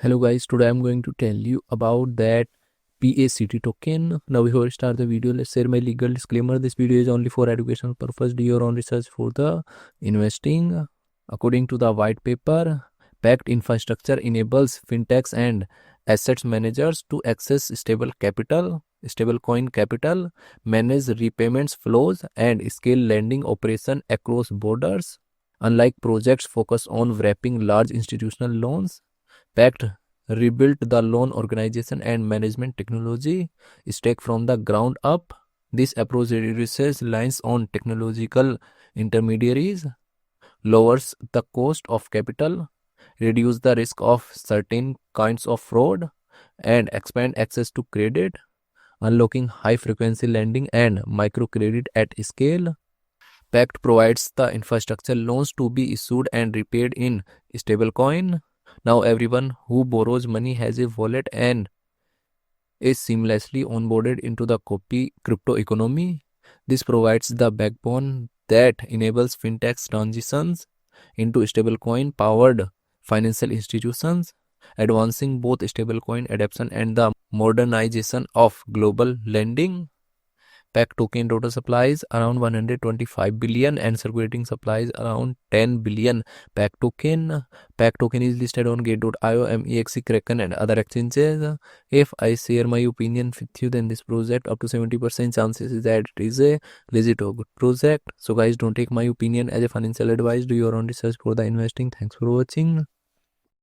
Hello guys, today I'm going to tell you about that PACT token. Now before we start the video, let's share my legal disclaimer. This video is only for educational purpose. Do your own research for the investing. According to the white paper, PACT infrastructure enables fintechs and assets managers to access stablecoin capital, manage repayments flows, and scale lending operation across borders. Unlike projects focused on wrapping large institutional loans, PACT rebuilt the loan organization and management technology stack from the ground up. This approach reduces reliance on technological intermediaries, lowers the cost of capital, reduce the risk of certain kinds of fraud, and expand access to credit, unlocking high frequency lending and microcredit at scale. PACT provides the infrastructure loans to be issued and repaid in stablecoin. Now everyone who borrows money has a wallet and is seamlessly onboarded into the crypto economy. This provides the backbone that enables fintechs transitions into stablecoin powered financial institutions, advancing both stablecoin adoption and the modernization of global lending. PAC token total supplies around 125 billion and circulating supplies around 10 billion. PAC token is listed on gate.io, MEXC, Kraken and other exchanges. If I share my opinion with you, then this project up to 70% chances is that it is a legit or good project. So guys, don't take my opinion as a financial advice. Do your own research for the investing. Thanks for watching.